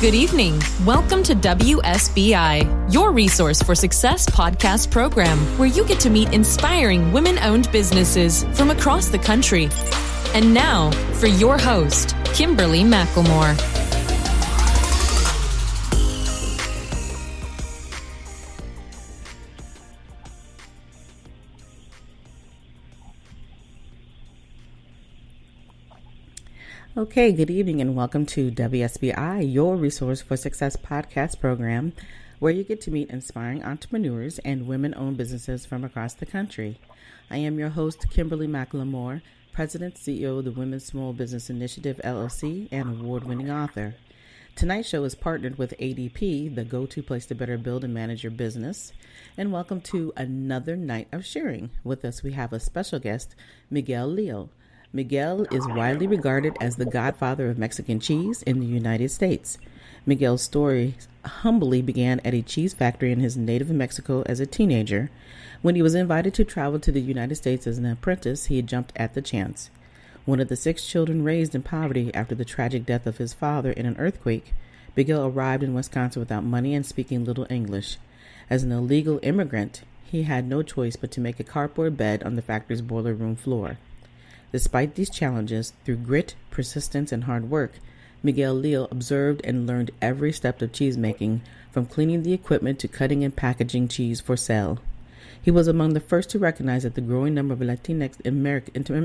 Good evening. Welcome to WSBI, your resource for success podcast program, where you get to meet inspiring women-owned businesses from across the country. And now, for your host, Kimberly McLemore. Okay, good evening and welcome to WSBI, your resource for success podcast program, where you get to meet inspiring entrepreneurs and women-owned businesses from across the country. I am your host, Kimberly McLemore, President, CEO of the Women's Small Business Initiative, LLC, and award-winning author. Tonight's show is partnered with ADP, the go-to place to better build and manage your business. And welcome to another night of sharing. With us, we have a special guest, Miguel Leo. Miguel is widely regarded as the Godfather of Mexican cheese in the United States. Miguel's story humbly began at a cheese factory in his native Mexico as a teenager. When he was invited to travel to the United States as an apprentice, he jumped at the chance. One of the 6 children raised in poverty after the tragic death of his father in an earthquake, Miguel arrived in Wisconsin without money and speaking little English. As an illegal immigrant, he had no choice but to make a cardboard bed on the factory's boiler room floor. Despite these challenges, through grit, persistence, and hard work, Miguel Leo observed and learned every step of cheese making, from cleaning the equipment to cutting and packaging cheese for sale. He was among the first to recognize that the growing number of Latinx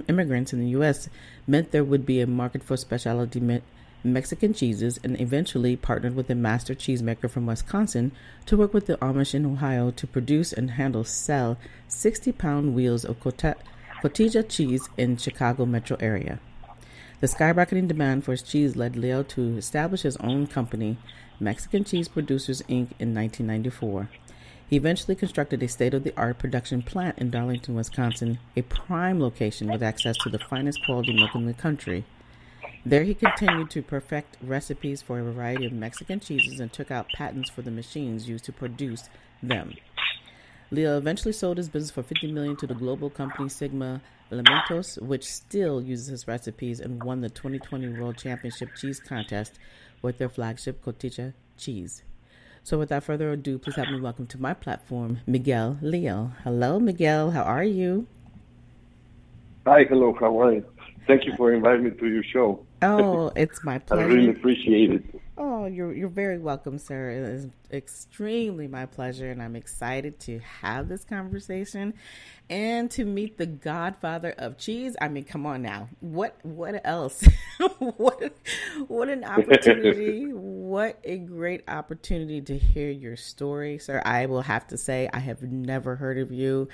immigrants in the U.S. meant there would be a market for specialty Mexican cheeses, and eventually partnered with a master cheesemaker from Wisconsin to work with the Amish in Ohio to produce and sell 60-pound wheels of cotija cheese in Chicago metro area. The skyrocketing demand for his cheese led Leo to establish his own company, Mexican Cheese Producers, Inc., in 1994. He eventually constructed a state-of-the-art production plant in Darlington, Wisconsin, a prime location with access to the finest quality milk in the country. There he continued to perfect recipes for a variety of Mexican cheeses and took out patents for the machines used to produce them. Leo eventually sold his business for $50 million to the global company Sigma Alimentos, which still uses his recipes, and won the 2020 World Championship Cheese Contest with their flagship cotija cheese. So without further ado, please help me welcome to my platform, Miguel Leo. Hello, Miguel. How are you? Hi, hello. How are you? Thank you for inviting me to your show. Oh, it's my pleasure. I really appreciate it. Oh, you're very welcome, sir. It is extremely my pleasure, and I'm excited to have this conversation and to meet the Godfather of cheese. I mean, come on now. What else? what an opportunity. What a great opportunity to hear your story, sir. I will have to say I have never heard of you,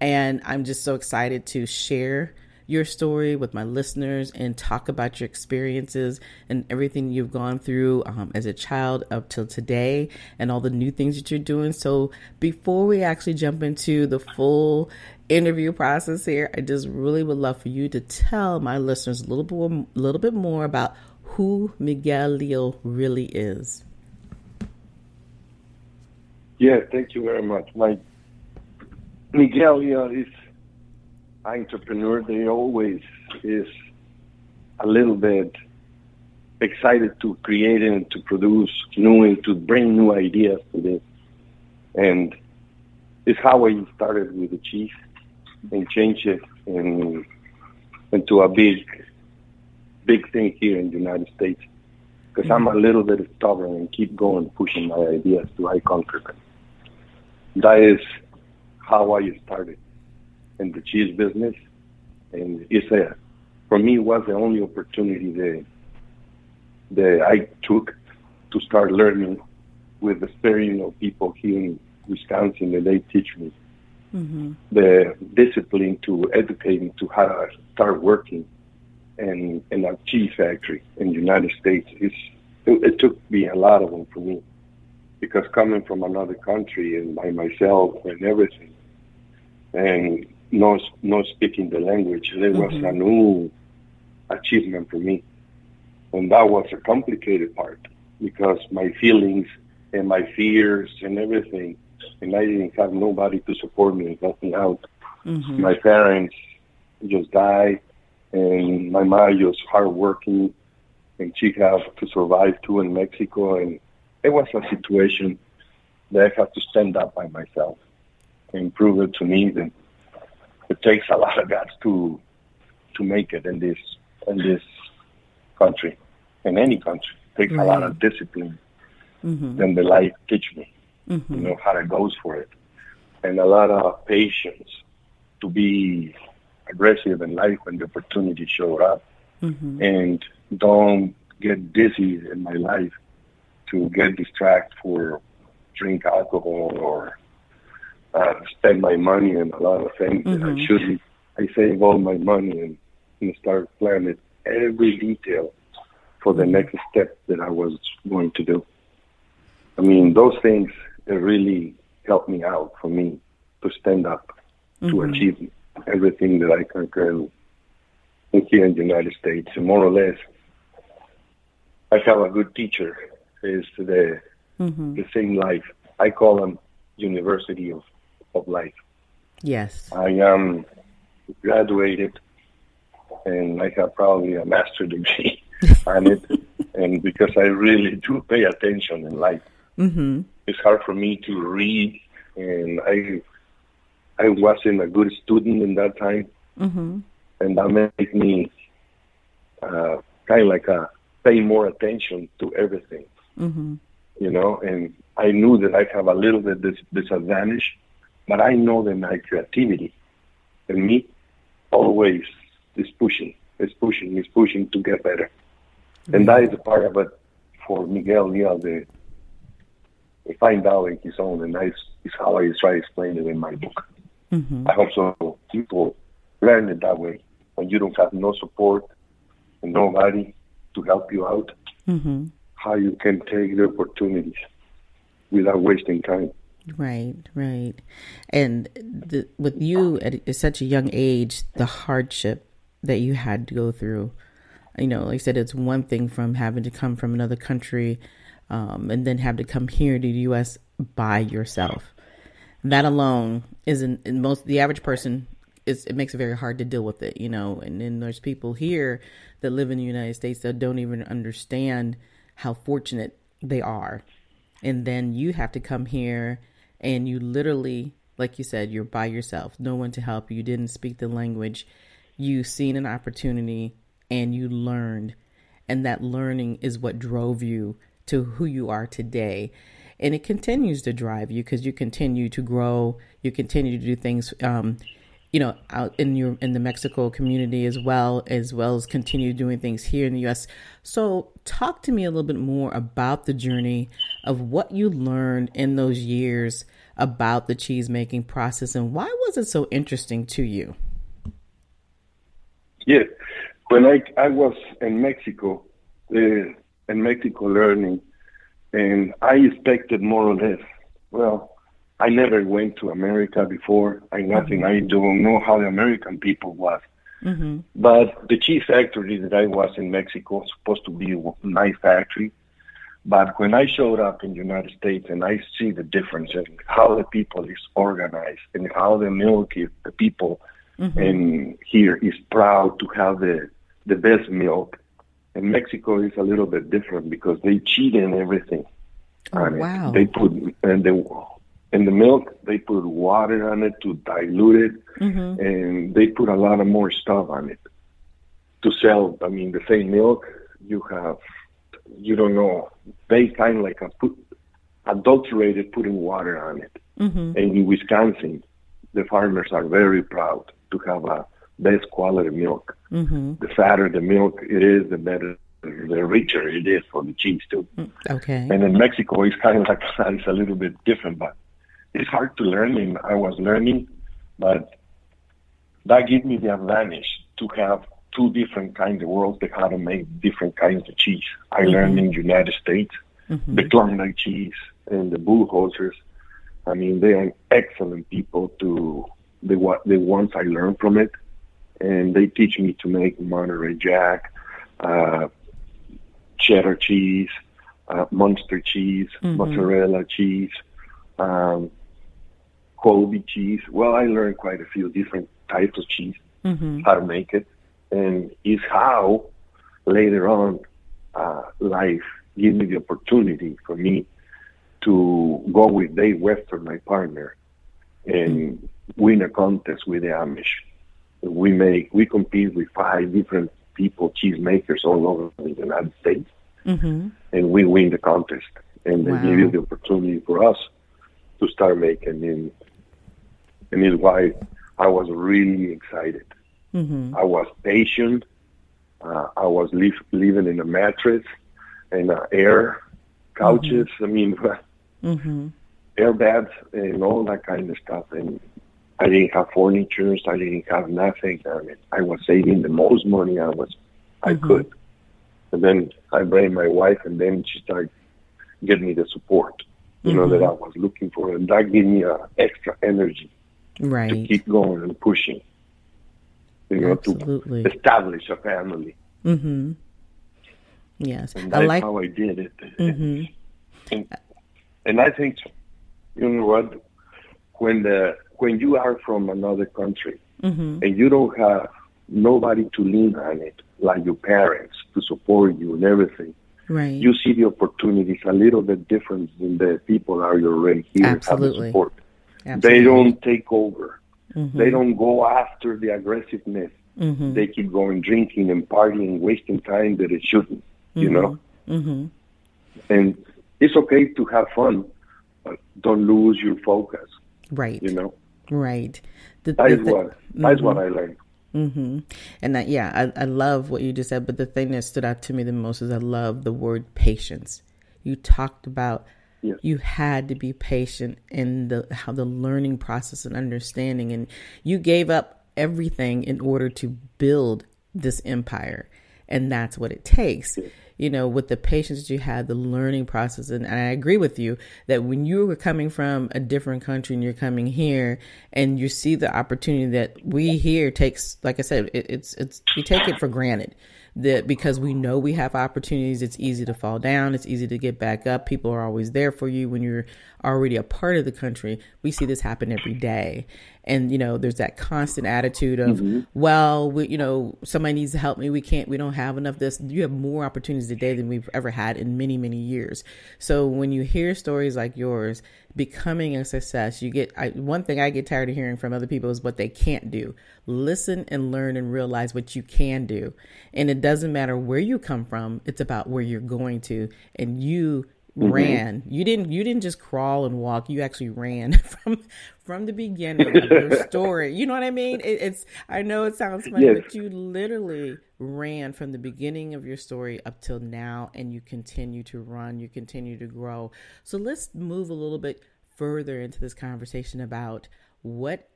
and I'm just so excited to share your story with my listeners and talk about your experiences and everything you've gone through as a child up till today and all the new things that you're doing. So before we actually jump into the full interview process here, I just really would love for you to tell my listeners a little bit more about who Miguel Leo really is. Yeah, thank you very much. Miguel Leo is entrepreneur. They always is a little bit excited to create and to produce new and to bring new ideas to this. And it's how I started with the cheese and changed it into a big thing here in the United States. Because I'm a little bit stubborn and keep going, pushing my ideas till I conquer them. That is how I started in the cheese business, and for me, it was the only opportunity that I took to start learning with the sparing of people here in Wisconsin, that they teach me the discipline to educate me to how to start working in a cheese factory in the United States. It took me a lot of them for me, because coming from another country and by myself and everything, and not speaking the language, it was a new achievement for me. And that was a complicated part, because my feelings and my fears and everything, and I didn't have nobody to support me and help me out. My parents just died, and my mom was hardworking, and she have to survive too in Mexico. And it was a situation that I have to stand up by myself and prove it to me that it takes a lot of guts to make it in this country, in any country. It takes a lot of discipline. Then the life teach me, how to go for it, and a lot of patience to be aggressive in life when the opportunity show up, and don't get dizzy in my life to get distracted for drink alcohol or spend my money on a lot of things that I shouldn't. I save all my money and start planning every detail for the next step that I was going to do. I mean, those things, they really helped me out for me to stand up, to achieve everything that I conquered here in the United States. And more or less, I have a good teacher. Is the same life. I call them University of Life. Yes. I am graduated, and I have probably a master's degree on it. And because I really do pay attention in life, it's hard for me to read, and I wasn't a good student in that time, and that made me kind of like pay more attention to everything, and I knew that I have a little bit disadvantage, but I know that my creativity and me always is pushing to get better. And that is a part of it for Miguel, they find out in his own, and that is how I try to explain it in my book. I hope so people learn it that way. When you don't have no support and nobody to help you out, how you can take the opportunities without wasting time. Right. And with you at such a young age, the hardship that you had to go through, like I said, it's one thing from having to come from another country and then have to come here to the U.S. by yourself. That alone isn't, the average person, it makes it very hard to deal with it, and then there's people here that live in the United States that don't even understand how fortunate they are. And then you have to come here and you literally, like you said, you're by yourself, no one to help you. You didn't speak the language. You seen an opportunity and you learned. And that learning is what drove you to who you are today. And it continues to drive you because you continue to grow. You continue to do things, out in the Mexico community as well as continue doing things here in the U.S. So talk to me a little bit more about the journey of what you learned in those years about the cheese making process, and why was it so interesting to you? Yeah, when I was in Mexico learning, and I expected more or less, well, I never went to America before. I don't know how the American people was. But the cheese factory that I was in Mexico was supposed to be a nice factory. But when I showed up in the United States and I see the difference in how the people is organized and how the milk is, the people and here is proud to have the best milk. And Mexico is a little bit different because they cheat in everything. Wow. They put, in the milk, they put water on it to dilute it, and they put a lot of more stuff on it to sell. I mean, the same milk, you don't know, they kind of like adulterated putting water on it. And in Wisconsin, the farmers are very proud to have a best quality milk. The fatter the milk it is, the better, the richer it is for the cheese too. Okay. And in Mexico, it's kind of like it's a little bit different, but it's hard to learn, and I was learning, but that gave me the advantage to have two different kinds of worlds that how to make different kinds of cheese. I learned in the United States, the Klondike cheese and the Bullholzers. I mean, they are excellent people to the ones I learned from it, and they teach me to make Monterey Jack, cheddar cheese, Munster cheese, mozzarella cheese, Colby cheese. Well, I learned quite a few different types of cheese, how to make it. And it's how later on life gave me the opportunity for me to go with Dave Webster, my partner, and win a contest with the Amish. We compete with 5 different people, cheese makers all over the United States, and we win the contest. And they give you the opportunity for us to start making. And it's why I was really excited. I was patient. I was living in a mattress and air couches. I mean, air beds and all that kind of stuff. And I didn't have furniture. I didn't have nothing. I mean, I was saving the most money I could. And then I blamed my wife, and then she started getting me the support, that I was looking for. And that gave me extra energy to keep going and pushing, to establish a family. Yes. And that's how I did it. And I think, you know what, when you are from another country and you don't have nobody to lean on it, like your parents to support you and everything, you see the opportunities a little bit different than the people are already here have the support. They don't take over. They don't go after the aggressiveness. They keep going drinking and partying, wasting time that it shouldn't, And it's okay to have fun, but don't lose your focus. Right. Right. That's what I learned. And I love what you just said, but the thing that stood out to me the most is I love the word patience. You talked about you had to be patient in how the learning process and understanding, and you gave up everything in order to build this empire. And that's what it takes, with the patience that you had, the learning process. And I agree with you that when you were coming from a different country and you're coming here and you see the opportunity that we here takes, like I said, it's we take it for granted that because we know we have opportunities, it's easy to fall down. It's easy to get back up. People are always there for you when you're already a part of the country. We see this happen every day. And, there's that constant attitude of, somebody needs to help me. We don't have enough of this. You have more opportunities today than we've ever had in many, many years. So when you hear stories like yours, becoming a success, one thing I get tired of hearing from other people is what they can't do. Listen and learn and realize what you can do. And it doesn't matter where you come from. It's about where you're going to. And you ran. You didn't just crawl and walk. You actually ran from the beginning of your story. You know what I mean? I know it sounds funny, but you literally ran from the beginning of your story up till now, and you continue to run. You continue to grow. So let's move a little bit further into this conversation about what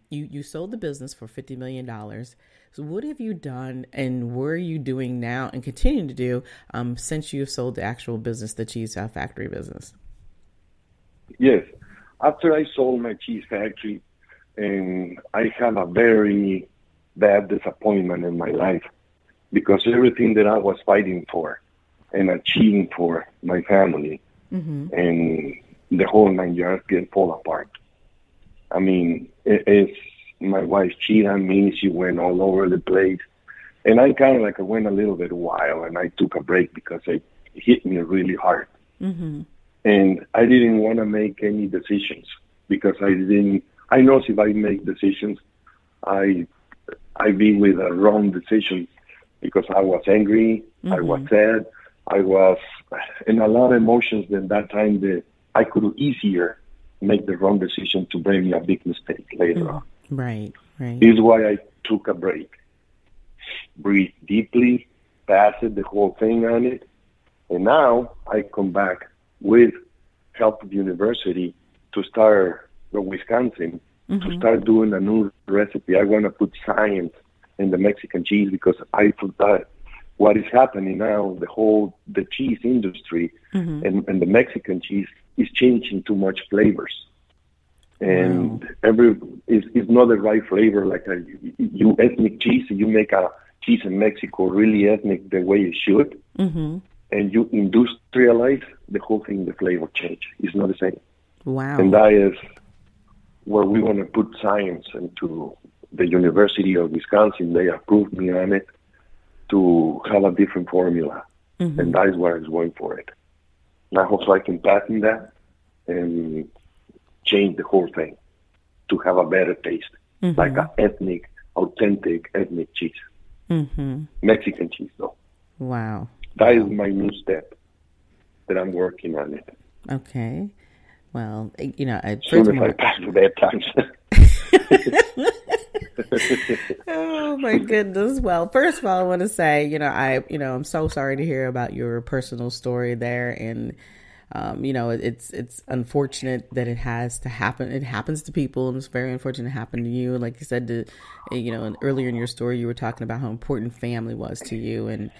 you sold the business for $50 million. So what have you done and what are you doing now and continuing to do since you've sold the actual business, the cheese factory business? Yes. After I sold my cheese factory, and I had a very bad disappointment in my life because everything that I was fighting for and achieving for my family and the whole 9 yards fall apart. I mean, it's my wife cheated on me. She went all over the place. And I kind of went a little bit wild, and I took a break because it hit me really hard. And I didn't want to make any decisions because I know if I make decisions, I be with a wrong decision because I was angry, I was sad, I was in a lot of emotions. Then that time that I could easier make the wrong decision to bring me a big mistake later on. Right. This is why I took a break. Breathe deeply, pass it, the whole thing on it. And now I come back with help of the university to start Wisconsin, to start doing a new recipe. I want to put science in the Mexican cheese because I thought that what is happening now, the cheese industry and the Mexican cheese is changing too much flavors. And it's not the right flavor like you ethnic cheese. You make a cheese in Mexico really ethnic the way it should. And you industrialize the whole thing, the flavor change. It's not the same. Wow. And that is where we want to put science into the University of Wisconsin. They approved me on it to have a different formula. and that is why I was going for it. And I hope so I can patent that and change the whole thing to have a better taste, like an authentic ethnic cheese. Mexican cheese, though. Wow. That is my new step that I'm working on it. Okay. Well, As soon as I pass the bad times. Oh my goodness. Well, first of all, I want to say, I'm so sorry to hear about your personal story there, and it's unfortunate that it has to happen. It happens to people, and it's very unfortunate it happened to you. Like you said, earlier in your story, you were talking about how important family was to you, and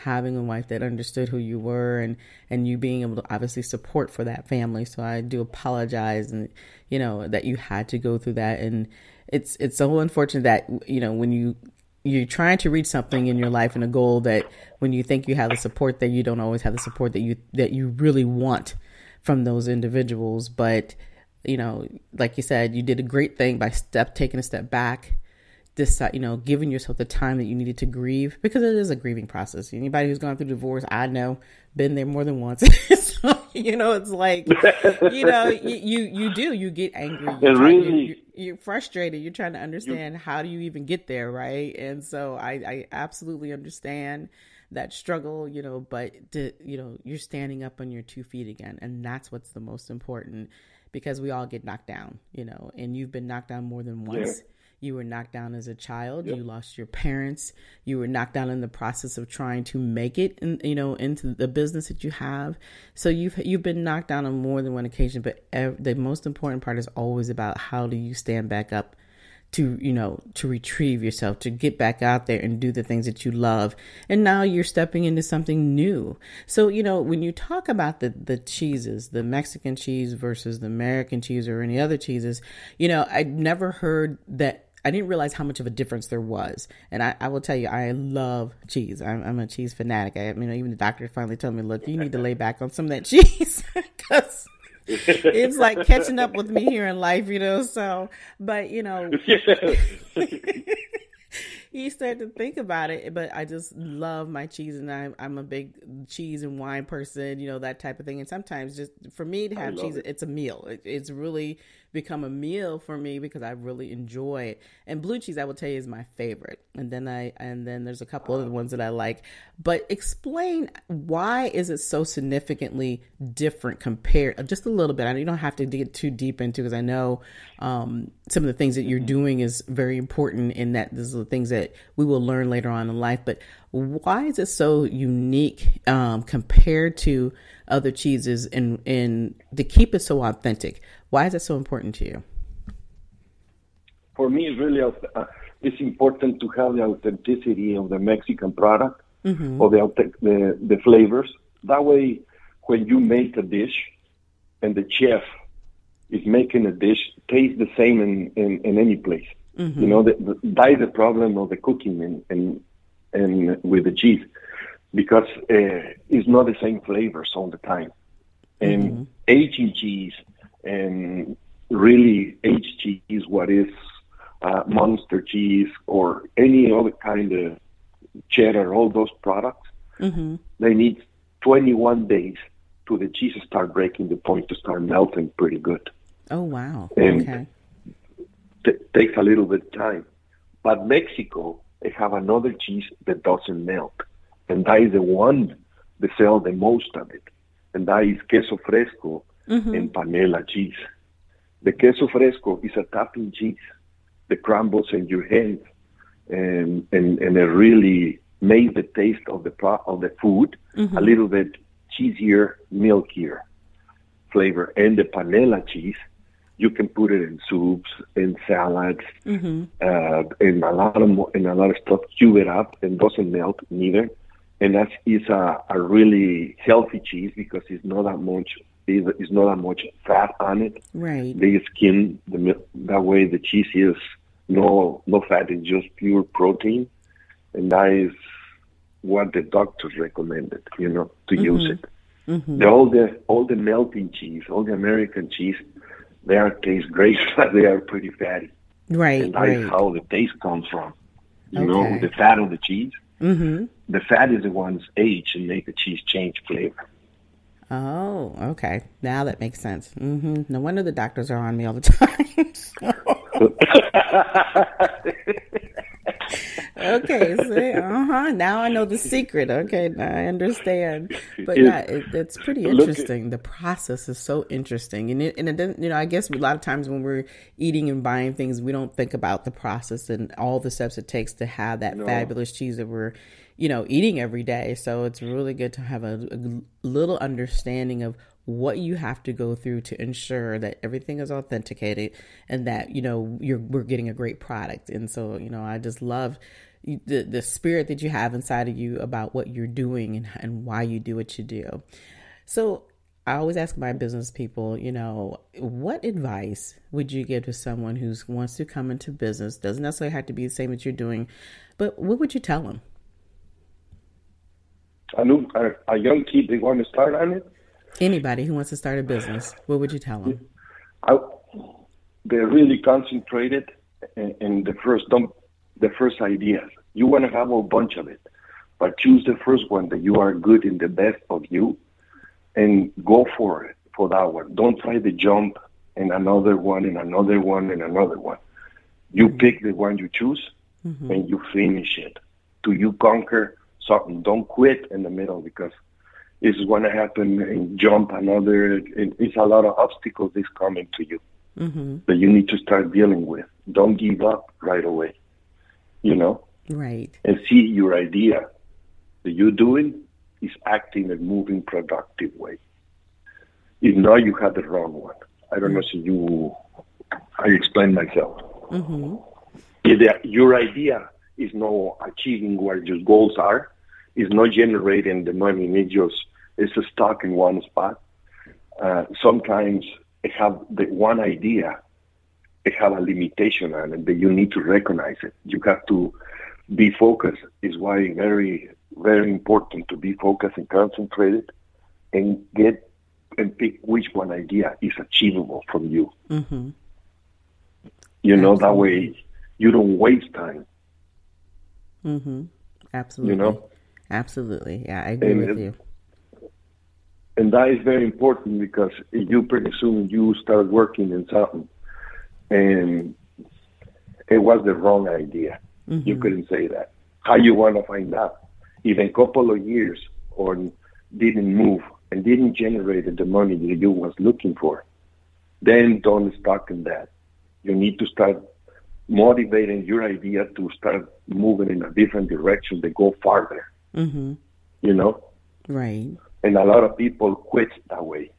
having a wife that understood who you were, and you being able to obviously support for that family. So I do apologize, and that you had to go through that, and it's so unfortunate that when you're trying to reach something in your life and a goal, that when you think you have the support, that you don't always have the support that you really want from those individuals. But like you said, you did a great thing by taking a step back, giving yourself the time that you needed to grieve, because it is a grieving process. Anybody who's gone through divorce, I know, been there more than once. So, it's like, you get angry. You're frustrated. You're trying to understand how do you even get there, right? And so I absolutely understand that struggle, but you're standing up on your 2 feet again. And that's what's the most important, because we all get knocked down, and you've been knocked down more than once. Yeah. You were knocked down as a child. Yep. You lost your parents. You were knocked down in the process of trying to make it, into the business that you have. So you've been knocked down on more than one occasion. But the most important part is always about how do you stand back up to retrieve yourself, to get back out there and do the things that you love. And now you're stepping into something new. So, when you talk about the cheeses, the Mexican cheese versus the American cheese or any other cheeses, I never heard that. I didn't realize how much of a difference there was. And I will tell you, I love cheese. I'm a cheese fanatic. Even the doctor finally told me, look, you need to lay back on some of that cheese, because it's like catching up with me here in life, so, but, you start to think about it, but I just love my cheese, and I'm a big cheese and wine person, that type of thing. And sometimes just for me to have cheese, it's a meal. It's really become a meal for me because I really enjoy it. And blue cheese, I will tell you, is my favorite. And then there's a couple other ones that I like. But explain, why is it so significantly different compared, just a little bit? You don't have to get too deep into, because I know some of the things that you're doing is very important, in that these are the things that we will learn later on in life. But why is it so unique compared to other cheeses, and to keep it so authentic? Why is it so important to you? For me, it's really it's important to have the authenticity of the Mexican product, or the flavors. That way, when you make a dish and the chef is making a dish, tastes the same in any place. That is the problem of the cooking and with the cheese, because it's not the same flavors all the time. And aging cheese and really aged cheese, what is Monster cheese or any other kind of cheddar, all those products, they need 21 days to the cheese start breaking the point to start melting pretty good. Oh, wow. And takes a little bit of time. But Mexico, they have another cheese that doesn't melt. And that is the one they sell the most of it. And that is queso fresco and panela cheese. The queso fresco is a topping cheese that crumbles in your hand, and it really makes the taste of the food a little bit cheesier, milkier flavor. And the panela cheese, you can put it in soups, in salads, in a lot of stuff. Chew it up and doesn't melt neither. And that is a really healthy cheese, because it's not that much fat on it. Right. They skim that way. The cheese is no fat; it's just pure protein, and that is what the doctors recommended. To use it. All the melting cheese, all the American cheese, they taste great, but they are pretty fatty. Right. And that is how the taste comes from. The fat of the cheese. Mm-hmm. The fat is the ones age and make the cheese change flavor. Oh, okay. Now that makes sense. Mm-hmm. No wonder the doctors are on me all the time. Okay, see, now I know the secret. Okay, now I understand. But it's pretty interesting. The process is so interesting, and it doesn't. I guess a lot of times when we're eating and buying things, we don't think about the process and all the steps it takes to have that fabulous cheese that we're, eating every day. So it's really good to have a little understanding of what you have to go through to ensure that everything is authenticated and that, we're getting a great product. And so, I just love the spirit that you have inside of you about what you're doing and why you do what you do. So I always ask my business people, what advice would you give to someone who wants to come into business? Doesn't necessarily have to be the same as you're doing, but what would you tell them? A young kid, they want to start on it? Anybody who wants to start a business, what would you tell them? They're really concentrated in the first ideas. You want to have a bunch of it, but choose the first one that you are good in, the best of you, and go for it, for that one. Don't try to jump in another one, and another one, and another one. You pick the one you choose, and you finish it till you conquer something. Don't quit in the middle, because it's going to happen and jump another. It's a lot of obstacles that's coming to you that you need to start dealing with. Don't give up right away, Right. And see your idea that you're doing is acting and moving productive way. If not, you have the wrong one. I don't know if I explain myself. If your idea is not achieving where your goals are, is not generating the money, it's stuck in one spot. Sometimes it have the one idea, it have a limitation on it, that you need to recognize it. You have to be focused. Is why very, very important to be focused and concentrated and pick which one idea is achievable from you. That way you don't waste time. Absolutely. Absolutely. Yeah, I agree with you. And that is very important, because you pretty soon you start working in something and it was the wrong idea. You couldn't say that. How you want to find out? If in a couple of years or didn't move and didn't generate the money that you was looking for, then don't stuck in that. You need to start motivating your idea to start moving in a different direction, to go farther. Right. And a lot of people quit that way.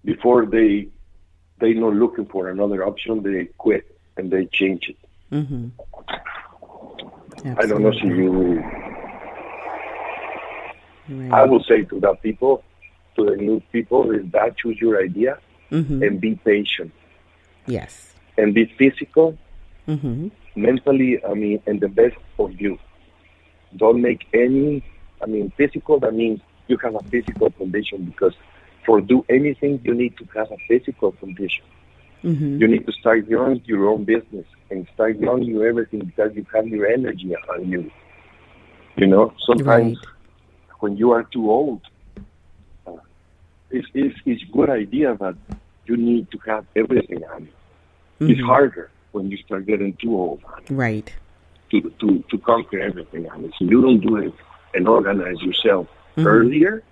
Before they not looking for another option, they quit and they change it. I don't know if you... Right. I will say to the people, to the new people, is that choose your idea and be patient. Yes. And be physical, mentally, and the best of you. Don't make any... physical, that means you have a physical condition, because for do anything, you need to have a physical condition. You need to start young your own business and start young your everything, because you have your energy on you. Sometimes when you are too old, it's good idea, but you need to have everything on you. It's harder when you start getting too old. Right. To conquer everything on it. So you don't do it and organize yourself earlier,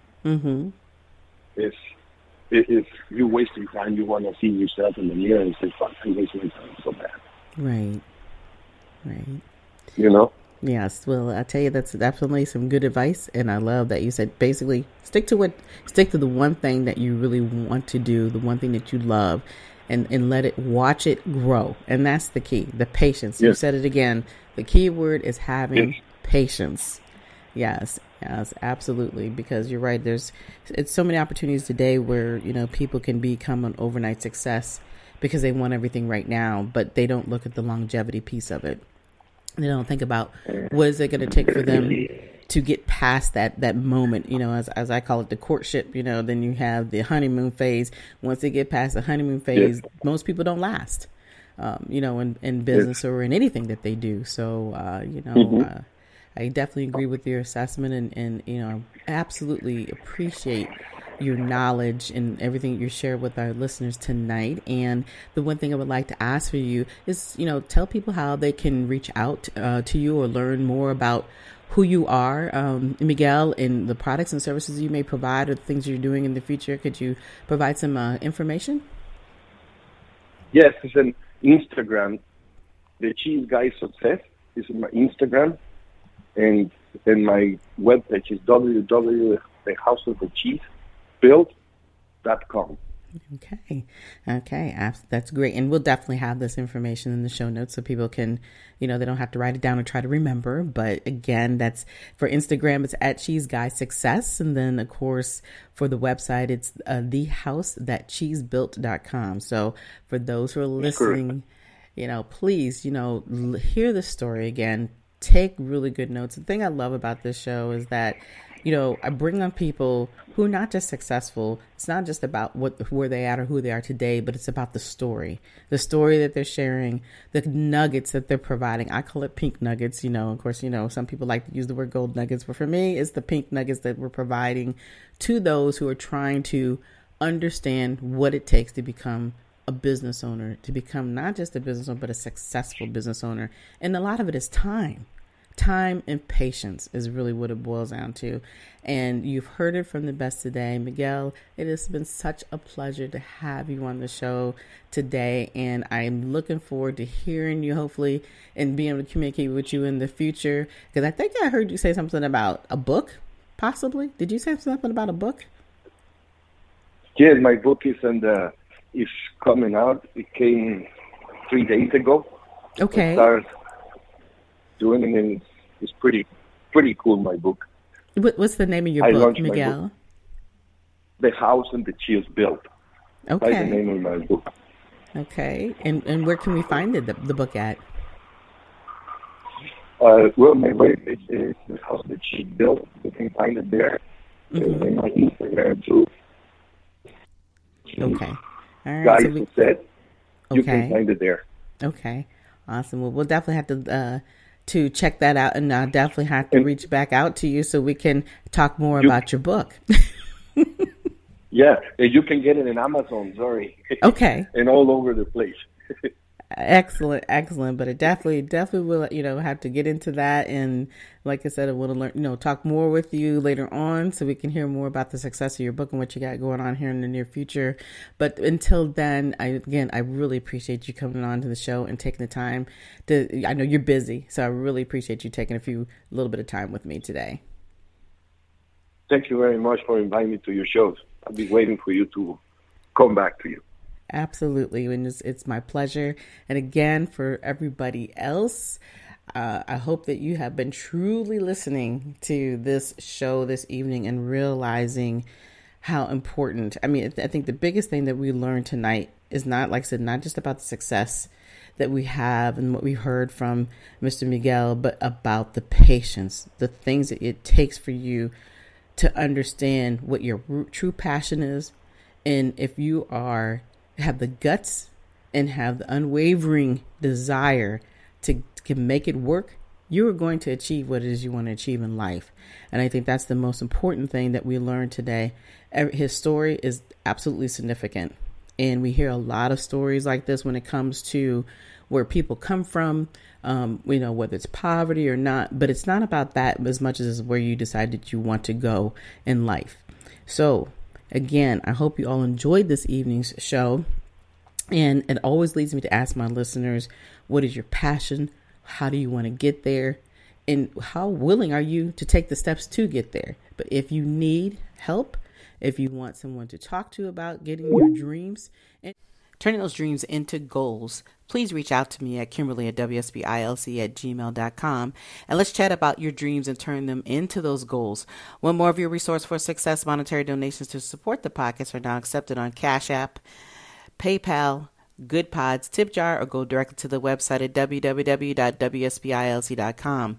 if you're wasting time, you want to see yourself in the mirror and say, fuck, I'm wasting time so bad. Right. Yes. Well, I tell you, that's definitely some good advice. And I love that you said, basically, stick to the one thing that you really want to do, the one thing that you love, and watch it grow. And that's the key, the patience. Yes. You said it again. The key word is having patience. Yes, absolutely. Because you're right. It's so many opportunities today where, people can become an overnight success because they want everything right now, but they don't look at the longevity piece of it. They don't think about what is it going to take for them to get past that moment, as I call it, the courtship, then you have the honeymoon phase. Once they get past the honeymoon phase, most people don't last, in business or in anything that they do. So, I definitely agree with your assessment, and absolutely appreciate your knowledge and everything you shared with our listeners tonight. And the one thing I would like to ask for you is, tell people how they can reach out to you or learn more about who you are, Miguel, and the products and services you may provide or the things you're doing in the future. Could you provide some information? Yes, it's an Instagram. The Cheese Guy Success is my Instagram, and my webpage is www.thehouseofthecheesebuilt.com. Okay. That's great. And we'll definitely have this information in the show notes so people can, they don't have to write it down or try to remember. But again, that's for Instagram, it's at Cheese Guy Success. And then, of course, for the website, it's thehousethatcheesebuilt.com. So for those who are listening, please, hear the story again. Take really good notes. The thing I love about this show is that I bring on people who are not just successful. It's not just about where they are or who they are today, but it's about the story that they're sharing, the nuggets that they're providing. I call it pink nuggets. Of course, some people like to use the word gold nuggets, but for me, it's the pink nuggets that we're providing to those who are trying to understand what it takes to become a business owner, to become not just a business owner, but a successful business owner. And a lot of it is time. Time and patience is really what it boils down to. And you've heard it from the best today. Miguel, it has been such a pleasure to have you on the show today. And I'm looking forward to hearing you, hopefully, and being able to communicate with you in the future. Because I think I heard you say something about a book, possibly. Did you say something about a book? Yes, my book is coming out. It came 3 days ago. Okay. I started doing it, and it's pretty cool, my book. What's the name of your book, Miguel? Book. The House and the Cheese Built. Okay. That's the name of my book. Okay. And where can we find the book at? Well, my webpage is The House and the Cheese Built. You can find it there. Mm-hmm. And my Instagram, too. Okay. All right. Guys said you can find it there. Okay. Awesome. Well, we'll definitely have to check that out, and I'll definitely have to reach back out to you so we can talk more about your book. Yeah, you can get it in Amazon, sorry. Okay. And all over the place. Excellent. But it definitely will, have to get into that. And like I said, I want to learn, talk more with you later on so we can hear more about the success of your book and what you got going on here in the near future. But until then, I really appreciate you coming on to the show and taking the time I know you're busy, so I really appreciate you taking a little bit of time with me today. Thank you very much for inviting me to your shows. I'll be waiting for you to come back to you. Absolutely. And it's my pleasure. And again, for everybody else, I hope that you have been truly listening to this show this evening and realizing how important. I mean, I think the biggest thing that we learned tonight is not, like I said, not just about the success that we have and what we heard from Mr. Miguel, but about the patience, the things that it takes for you to understand what your true passion is. And if you have the guts and have the unwavering desire to make it work, you are going to achieve what it is you want to achieve in life. And I think that's the most important thing that we learned today. His story is absolutely significant. And we hear a lot of stories like this when it comes to where people come from, whether it's poverty or not. But it's not about that as much as where you decide that you want to go in life. So again, I hope you all enjoyed this evening's show. And it always leads me to ask my listeners, what is your passion? How do you want to get there? And how willing are you to take the steps to get there? But if you need help, if you want someone to talk to about getting your dreams and turning those dreams into goals, please reach out to me at Kimberly@WSBILC@gmail.com, and let's chat about your dreams and turn them into those goals. One more of your resource for success. Monetary donations to support the podcast are now accepted on Cash App, PayPal, Good Pods, Tip Jar, or go directly to the website at www.WSBILC.com.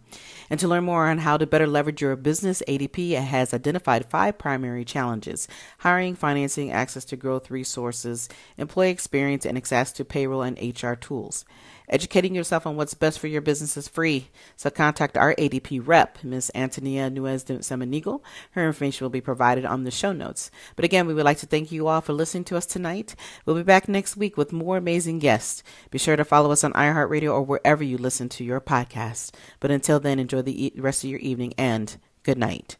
And to learn more on how to better leverage your business, ADP has identified 5 primary challenges: hiring, financing, access to growth resources, employee experience, and access to payroll and HR tools. Educating yourself on what's best for your business is free. So contact our ADP rep, Ms. Antonia Nuez de Samanigo. Her information will be provided on the show notes. But again, we would like to thank you all for listening to us tonight. We'll be back next week with more amazing guests. Be sure to follow us on iHeartRadio or wherever you listen to your podcast. But until then, enjoy the rest of your evening and good night.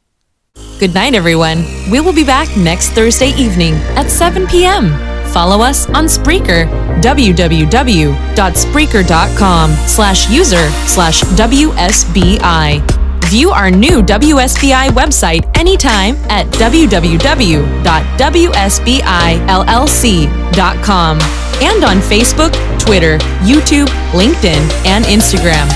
Good night, everyone. We will be back next Thursday evening at 7 p.m. Follow us on Spreaker, www.spreaker.com/user/WSBI. View our new WSBI website anytime at www.wsbillc.com and on Facebook, Twitter, YouTube, LinkedIn, and Instagram.